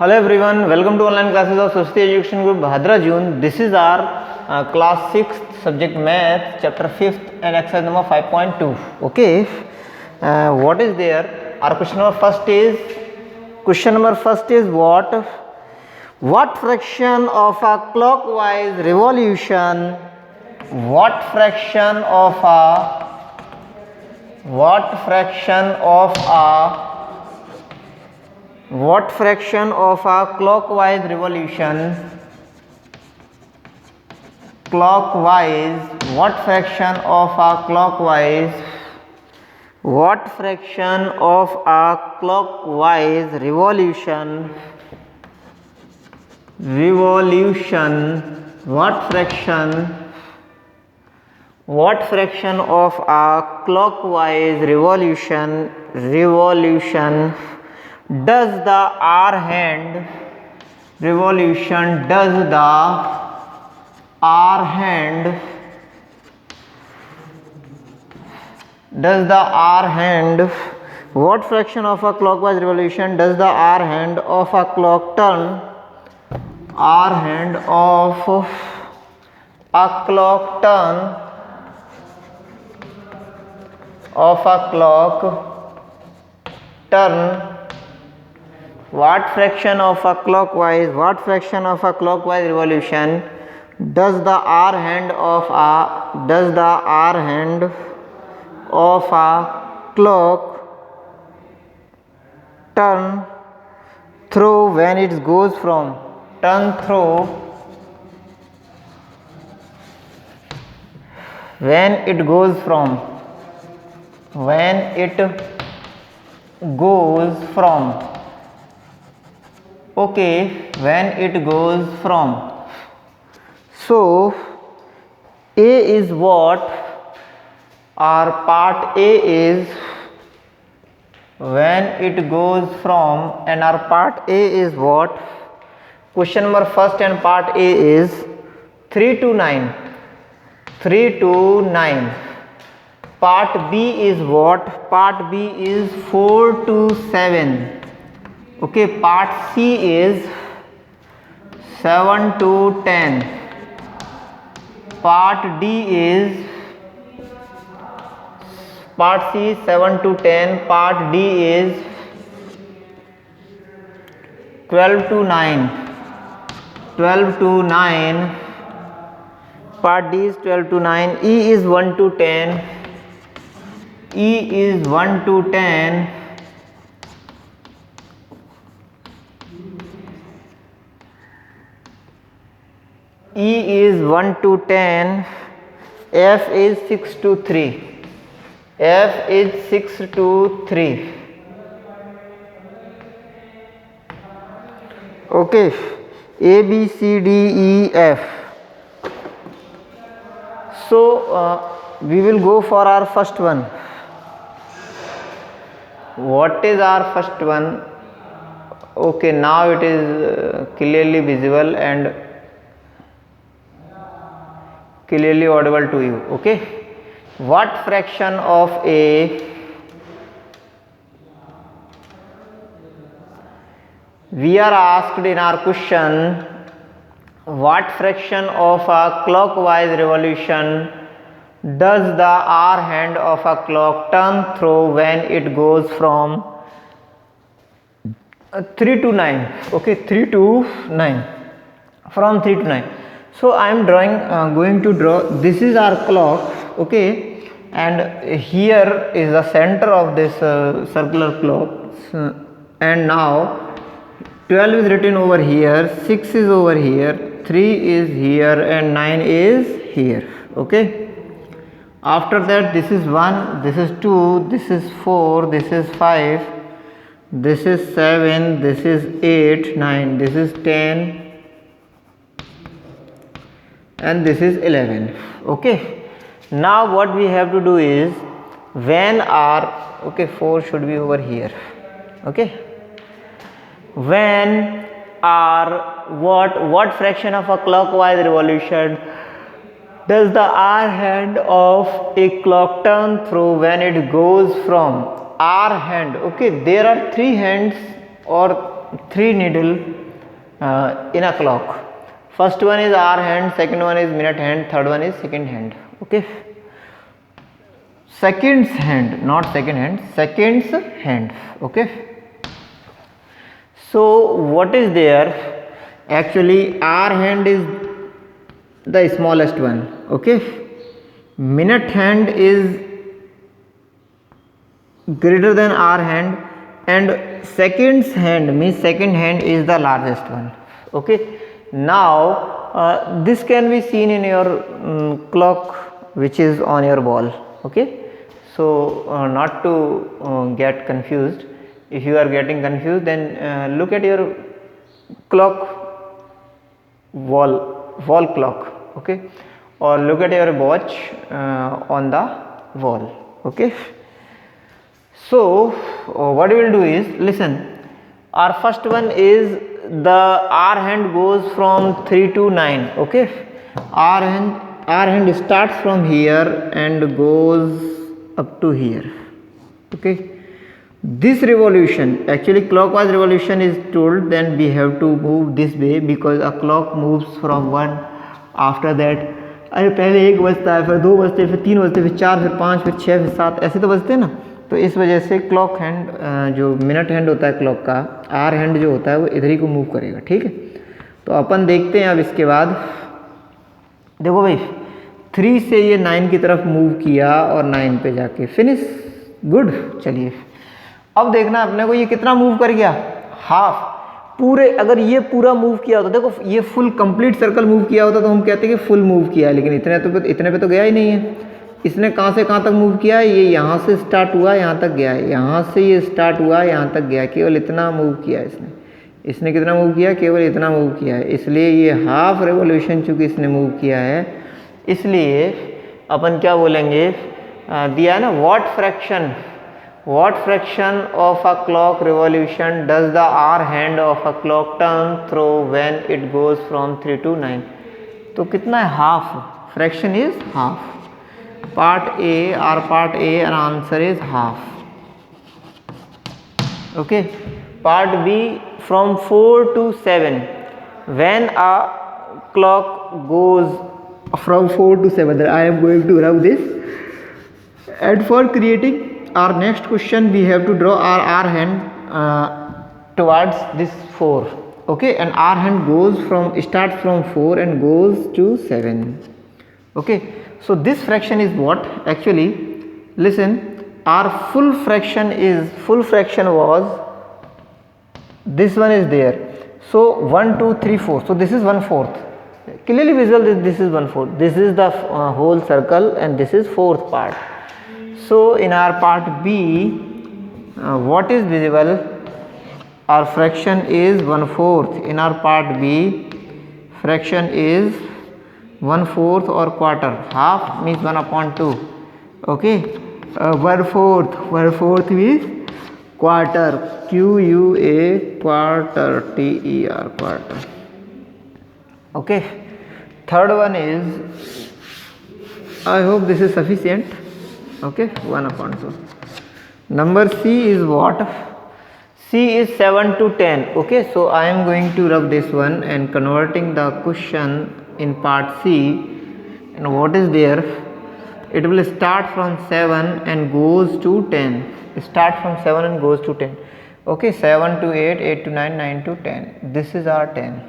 Hello everyone, welcome to online classes of Saraswati Education Group Bhadra June. This is our class 6th subject math chapter 5th and exercise number 5.2. Okay, what is there? Our question number first is what fraction of a clockwise revolution what fraction of a clockwise revolution what fraction of a clockwise revolution what fraction of a clockwise revolution does the R hand what fraction of a clockwise revolution does the R hand of a clock turn what fraction of a clockwise revolution does the R hand of a clock turn through when it goes from so A is what our part A is when it goes from, and our part A is what? Question number first and part A is 3 to 9. Part B is what? Part B is 4 to 7. Okay, part C is 7 to 10. Part D is part C 7 to 10. Part D is 12 to 9. Part D is 12 to 9. E is 1 to 10. E is 1 to 10. E is 1 to 10. F is 6 to 3. Okay, A, B, C, D, E, F. So we will go for our first one. What is our first one? Okay, now it is clearly visible and clearly audible to you. Okay, what fraction of a we are asked in our question what fraction of a clockwise revolution does the R hand of a clock turn through when it goes from 3 to 9. Okay, 3 to 9, from 3 to 9. So I am going to draw, this is our clock, okay, and here is the center of this circular clock, and now 12 is written over here, 6 is over here, 3 is here, and 9 is here. Okay, after that this is 1, this is 2, this is 4, this is 5, this is 7, this is 8, 9, this is 10, and this is 11. Okay, now what we have to do is when our 4 should be over here. Okay, when our what fraction of a clockwise revolution does the R hand of a clock turn through when it goes from R hand? Okay, there are three hands or three needle in a clock. First one is hour hand, second one is minute hand, third one is second hand. Okay, seconds hand, not second hand, seconds hand. Okay, so what is there? Actually hour hand is the smallest one. Okay, minute hand is greater than hour hand, and seconds hand means second hand is the largest one. Okay, now this can be seen in your clock which is on your wall. Okay, so not to get confused. If you are getting confused, then look at your clock wall clock. Okay, or look at your watch on the wall. Okay, so what we will do is, listen, our first one is the hour hand goes from 3 to 9. Okay, hour hand starts from here and goes up to here. Okay, this revolution, actually clockwise revolution is told, then we have to move this way because a clock moves from one after that. अरे पहले एक बजता है, फिर दो बजते, फिर तीन बजते, फिर चार, फिर पाँच, फिर छः, फिर सात, ऐसे तो बजते हैं ना. तो इस वजह से क्लॉक हैंड जो मिनट हैंड होता है क्लॉक का, आर हैंड जो होता है वो इधर ही को मूव करेगा. ठीक है, तो अपन देखते हैं अब इसके बाद. देखो भाई 3 से ये 9 की तरफ मूव किया और 9 पे जाके फिनिश. गुड. चलिए अब देखना अपने को ये कितना मूव कर गया, हाफ. पूरे अगर ये पूरा मूव किया होता, देखो ये फुल कंप्लीट सर्कल मूव किया होता तो हम कहते हैं कि फुल मूव किया है, लेकिन इतने पे तो गया ही नहीं है. इसने कहाँ से कहाँ तक मूव किया है, ये यहाँ से स्टार्ट हुआ यहाँ तक गया है, यहाँ से ये स्टार्ट हुआ यहाँ तक गया, केवल इतना मूव किया है इसने कितना मूव किया, केवल इतना मूव किया है. इसलिए ये हाफ रेवोल्यूशन चूँकि इसने मूव किया है, इसलिए अपन क्या बोलेंगे, दिया है ना, what fraction of a clock revolution does the hour hand of a clock turn through when it goes from 3 to 9. तो कितना है, half. Fraction is half. Part A and answer is half. Okay, part B from 4 to 7. When a clock goes from 4 to 7, I am going to rub this. And for creating our next question, we have to draw our hand towards this 4. Okay, and our hand starts from 4 and goes to 7. Okay, so this fraction is what? Actually, listen, our full fraction was, this one is there. So 1 2 3 4, so this is 1/4. Clearly visible, this is 1/4. This is the whole circle and this is fourth part. So in our part B, what is visible? Our fraction is 1/4. In our part B, fraction is 1/4 or quarter. Half means 1/2. Okay, 1/4 means quarter. QUA, quarter. TER, quarter. Okay, third one is, I hope this is sufficient. Okay, 1/2. Number C is what? C is 7 to 10. Okay, so I am going to rub this one and converting the question in part C. And what is there? It will start from 7 and goes to 10. Start from 7 and goes to 10. Okay, 7 to 8, 8 to 9, 9 to 10. This is our 10.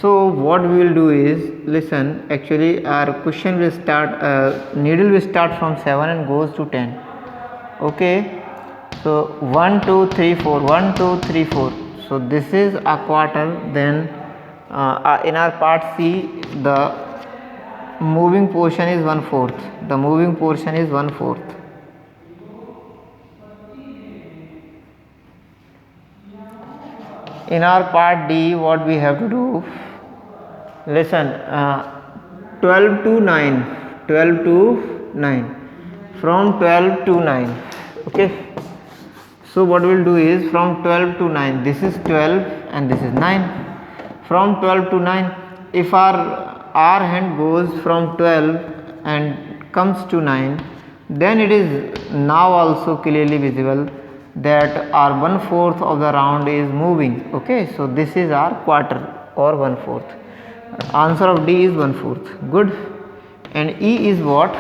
So what we will do is, listen, actually our question will start, needle will start from 7 and goes to 10. Okay, so 1 2 3 4, 1 2 3 4. So this is a quarter. Then in our part C, the moving portion is 1/4. The moving portion is 1/4. In our part D, what we have to do, listen, 12 to 9, 12 to 9, from 12 to 9. Okay, so what we will do is, from 12 to 9, this is 12 and this is 9. From 12 to 9, if our hand goes from 12 and comes to 9, then it is now also clearly visible that our 1/4 of the round is moving. Okay, so this is our quarter or 1/4. Answer of D is 1/4. Good. And E is what?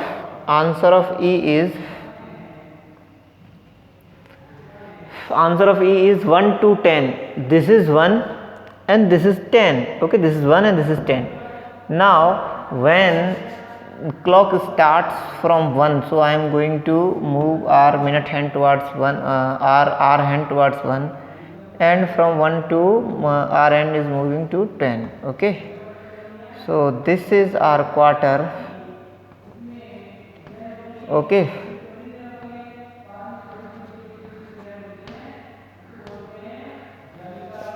Answer of E is 1 to 10. This is 1 and this is 10. Okay, this is 1 and this is 10. Now when clock starts from 1, so I am going to move our minute hand towards 1, our hand towards 1, and from 1 to our hand is moving to 10. Okay, so this is our quarter. Okay,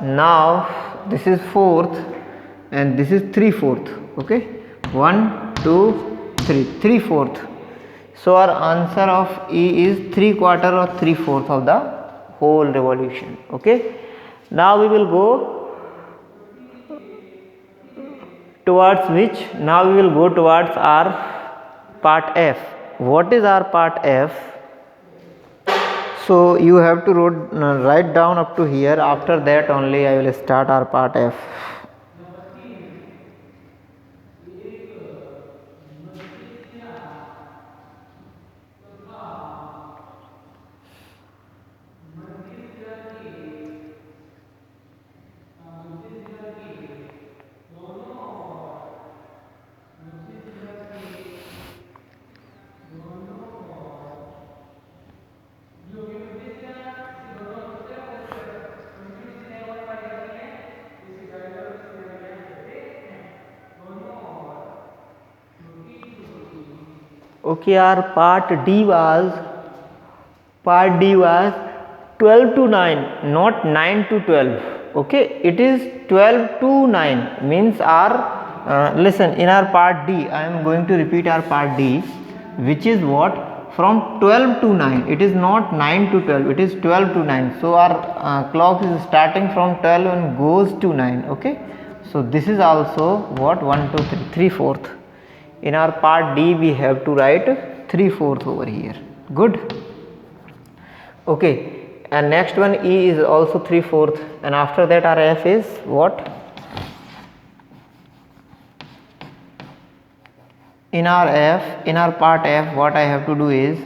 now this is 4th and this is 3/4. Okay, 1 2 3 3/4. So our answer of E is 3/4 or 3/4 of the whole revolution. Okay, now we will go towards which? Now we will go towards our part F. What is our part F? So you have to write down up to here. After that only I will start our part F. Okay, our part D was 12 to 9, not 9 to 12. Okay, it is 12 to 9, means our listen, in our part D I am going to repeat our part D, which is what? From 12 to 9. It is not 9 to 12, it is 12 to 9. So our clock is starting from 12 and goes to 9. Okay, so this is also what? 1 2 3 3/4. In our part D we have to write 3/4 over here. Good. Okay, and next one E is also 3/4, and after that our F is what? In our part F, what I have to do is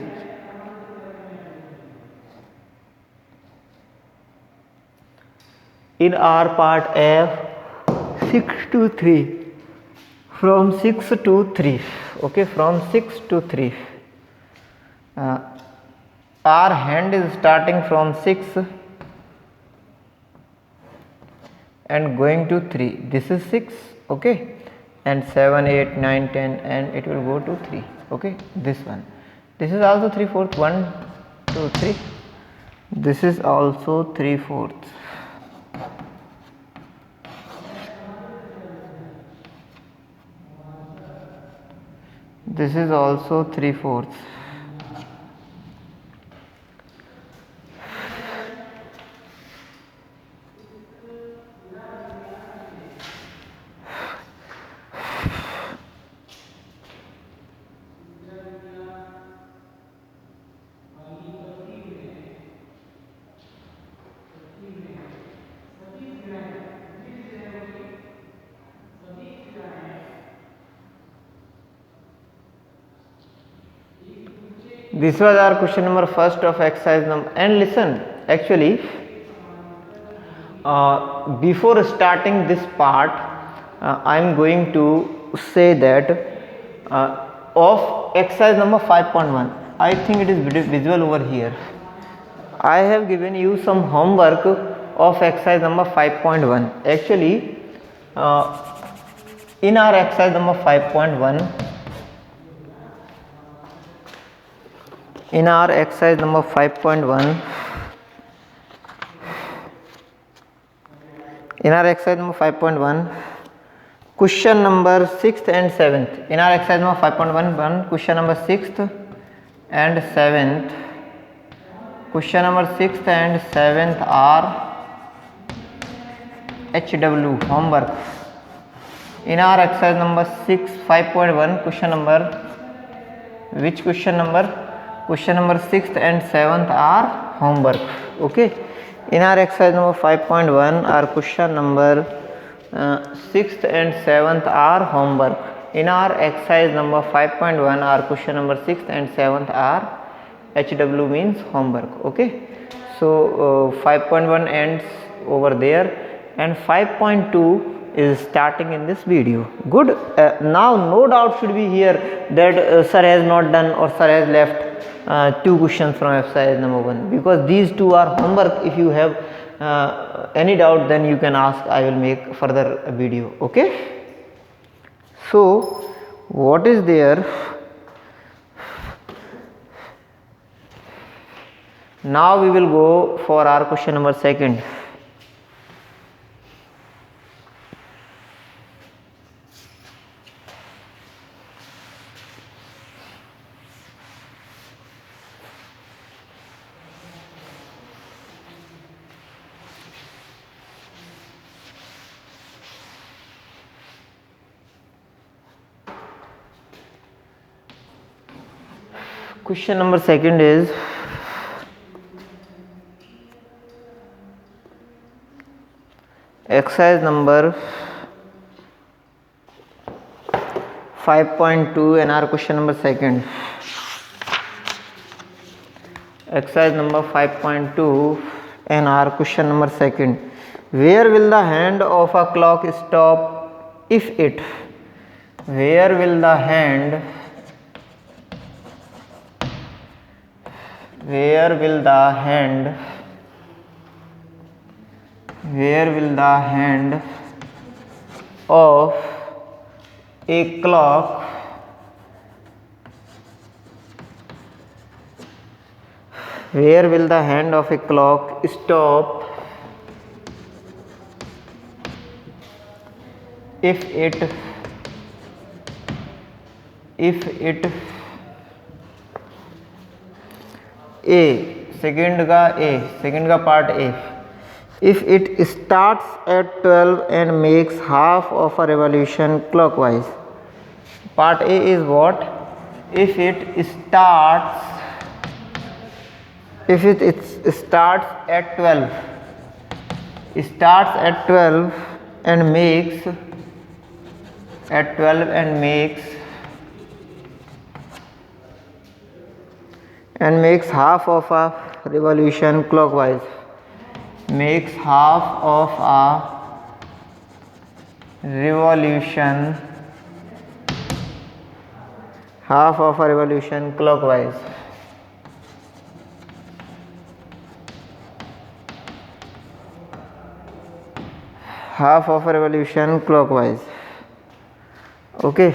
in our part F 6 to 3. From 6 to 3. Okay, from 6 to 3. Our hand is starting from 6 and going to 3. This is 6. Okay, and 7 8 9 10, and it will go to 3. Okay, this one. This is also 3/4. 1 2 3. This is also 3/4. This is also 3/4. This was our question number first of exercise number. And listen, actually before starting this part I am going to say that of exercise number 5.1, I think it is visible over here. I have given you some homework of exercise number 5.1. Actually in our exercise number 5.1, in our exercise number 5.1, in our exercise number 5.1, question number 6th and 7th. In our exercise number 5.1, question number 6th and 7th, question number 6th and 7th are HW homework. In our exercise number 5.1, question number, which question number? Question number 6th and 7th are homework. Okay. In our exercise number 5.1, our question number 6th and 7th are homework. In our exercise number 5.1, our question number 6th and 7th are HW means homework. Okay. So 5.1 ends over there and 5.2 is starting in this video. Good. Now no doubt should be here that sir has not done or sir has left 2 questions from exercise number 1, because these 2 are homework. If you have any doubt, then you can ask, I will make further video. Okay. So what is there? Now we will go for our question number 2nd. Question number 2nd is exercise number 5.2 and our question number 2nd. Exercise number 5.2 and our question number 2nd. Where will the hand of a clock stop if it? Where will the hand? Where will the hand? Where will the hand of a clock where will the hand of a clock stop if it second का part A, if it starts at 12 and makes half of a revolution clockwise. Part A is what? If it starts at 12, and makes half of a revolution clockwise. Makes half of a revolution clockwise. Half of a revolution clockwise. Okay.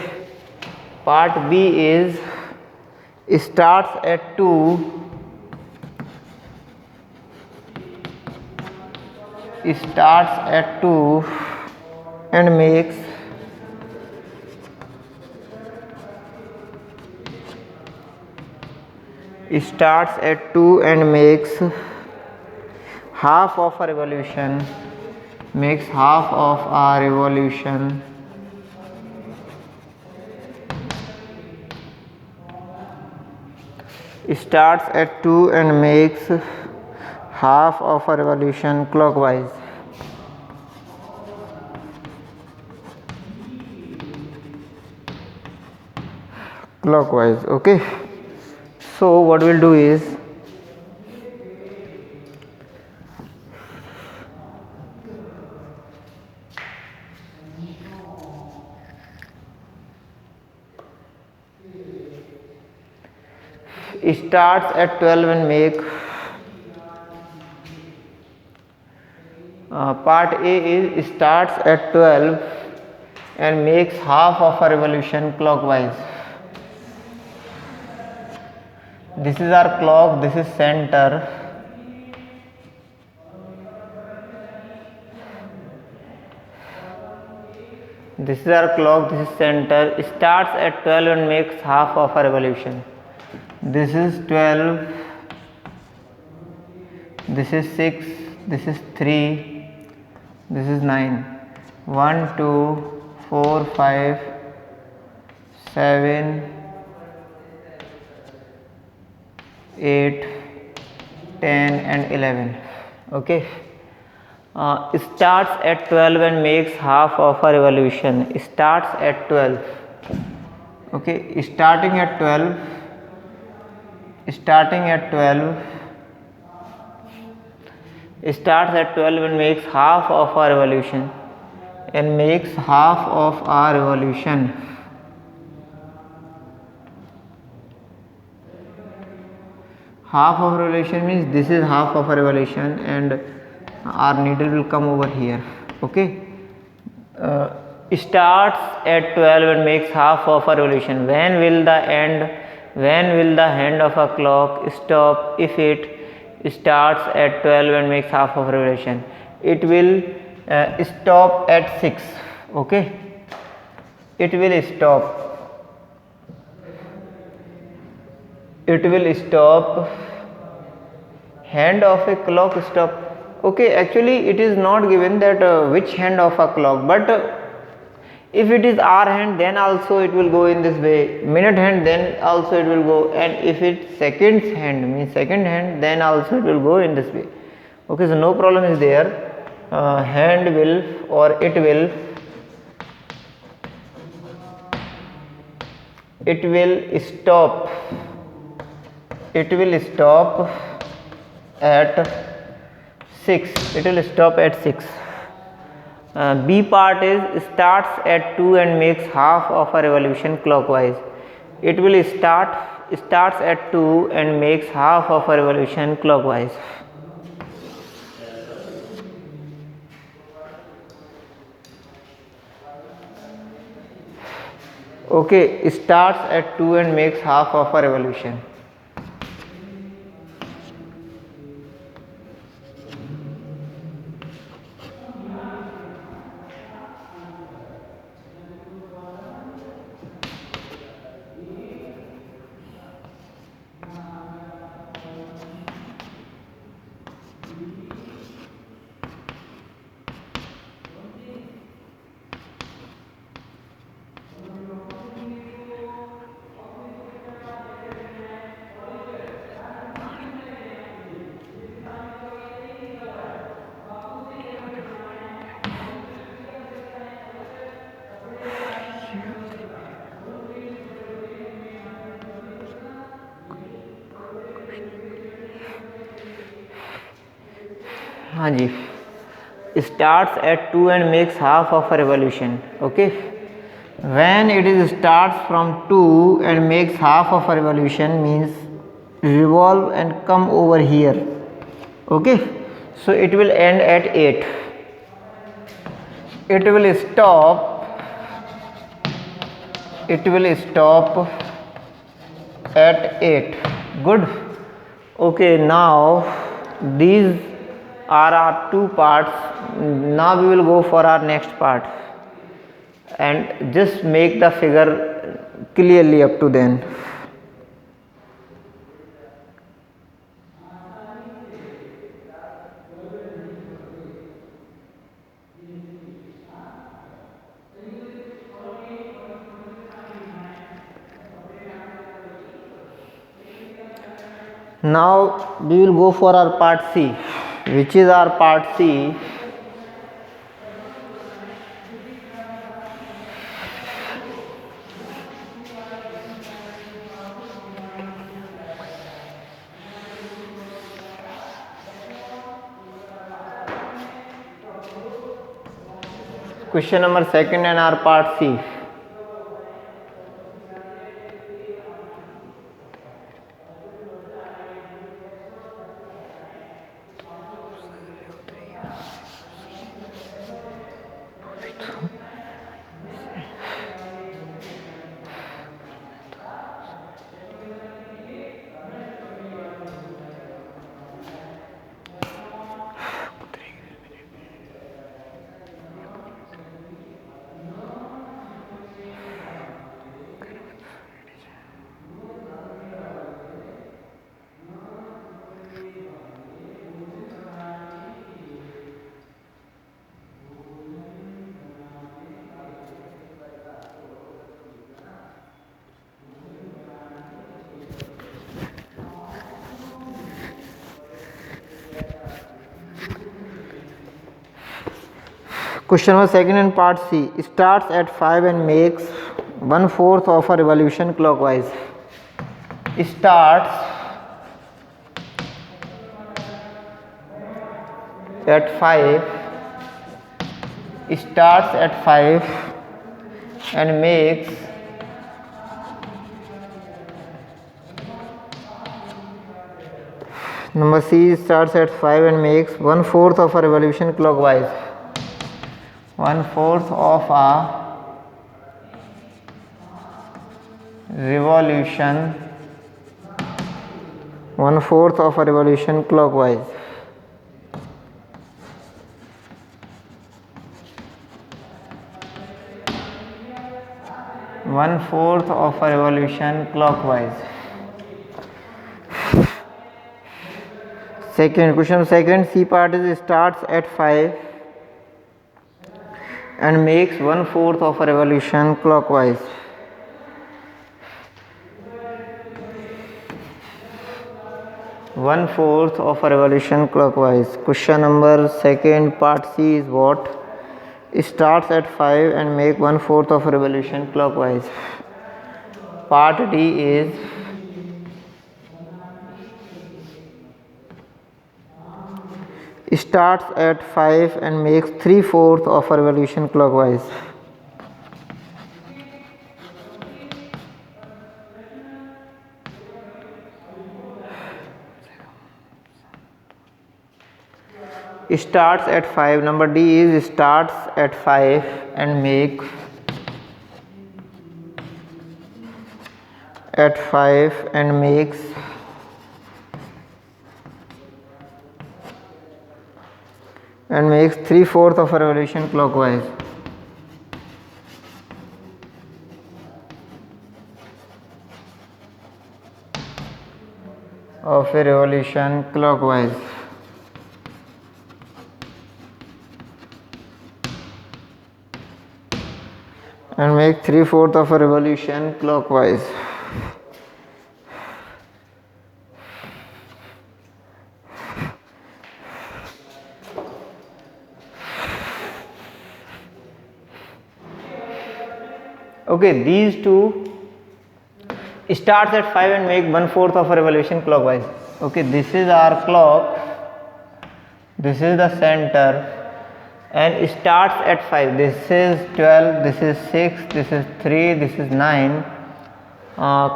Part B is starts at 2 and makes half of a revolution starts at 2 and makes half of a revolution clockwise. Okay. So what we'll do is starts at 12 and make part A is starts at 12 and makes half of a revolution clockwise. This is our clock, this is center. This is our clock, this is center. Starts at 12 and makes half of a revolution. This is 12, this is 6, this is 3, this is 9. 1, 2, 4, 5, 7, 8, 10 and 11. Okay, starts at 12 and makes half of a revolution. Starts at 12. Okay, starting at 12 starts at 12 and makes half of a revolution, half of a revolution means this is half of a revolution and our needle will come over here. Okay, starts at 12 and makes half of a revolution. When will the hand of a clock stop if it starts at 12 and makes half of a revolution? It will stop at 6. Okay, it will stop. Hand of a clock stop. Okay, actually it is not given that which hand of a clock, but if it is hour hand, then also it will go in this way. Minute hand, then also it will go, and if it's seconds hand, means second hand, then also it will go in this way. Okay, so no problem is there. Hand will, or it will stop. It will stop at 6. It will stop at 6. B part is starts at 2 and makes half of a revolution clockwise. It will starts at 2 and makes half of a revolution clockwise. Okay, starts at 2 and makes half of a revolution. हाँ जी, starts at 2 and makes half of a revolution. Okay, when it is starts from 2 and makes half of a revolution means revolve and come over here. Okay, so it will end at 8. It will stop at 8. Good. Okay, now these are our two parts. Now we will go for our next part and just make the figure clearly up to then. Now we will go for our part C, which is our part C. Question number 2 and our part C. Question number second in part C. Starts at 5 and makes 1/4 of a revolution clockwise. Starts at 5. Starts at 5 and makes number C. Starts at 5 and makes 1/4 of a revolution clockwise. 1/4 of a revolution. 1/4 of a revolution clockwise. One-fourth of a revolution clockwise. Second question, second C part is starts at 5 and makes 1/4 of a revolution clockwise. One-fourth of a revolution clockwise. Question number second part C is what? Starts at 5 and make 1/4 of a revolution clockwise. Part D is starts at 5 and makes 3/4 of a revolution clockwise. Starts at 5. Number D is starts at 5 and make at 5 and makes 3/4 of a revolution clockwise. Of a revolution clockwise. And make 3/4 of a revolution clockwise. Okay, these two starts at 5 and make 1/4 of a revolution clockwise. Okay, this is our clock, this is the center, and starts at 5. This is 12, this is 6, this is 3, this is 9.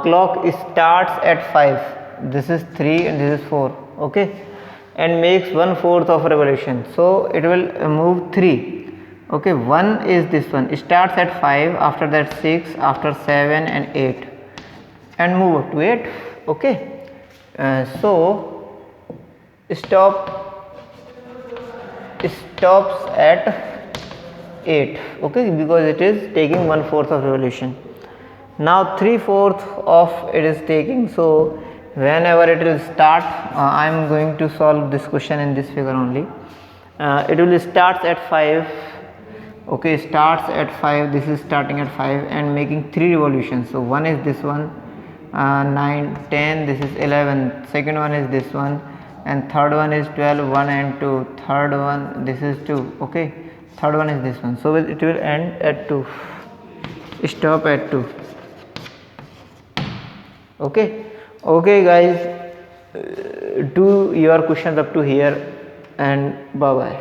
Clock starts at 5. This is 3 and this is 4. Okay, and makes 1/4 of a revolution. So it will move 3. Okay, 1 is this one. Starts at 5, after that 6, after 7 and 8, and move up to 8. Okay, so stops at 8. Okay, because it is taking 1/4 of revolution. Now 3/4 of it is taking. So whenever it will start, I am going to solve this question in this figure only. It will start at 5. Okay, starts at 5. This is starting at 5 and making 3 revolutions. So one is this one, 9, 10, this is 11. Second one is this one, and third one is 12, 1 and 2. Third one, this is 2. Okay, third one is this one. So it will end at 2. Stop at 2. Okay guys, do your questions up to here, and bye bye.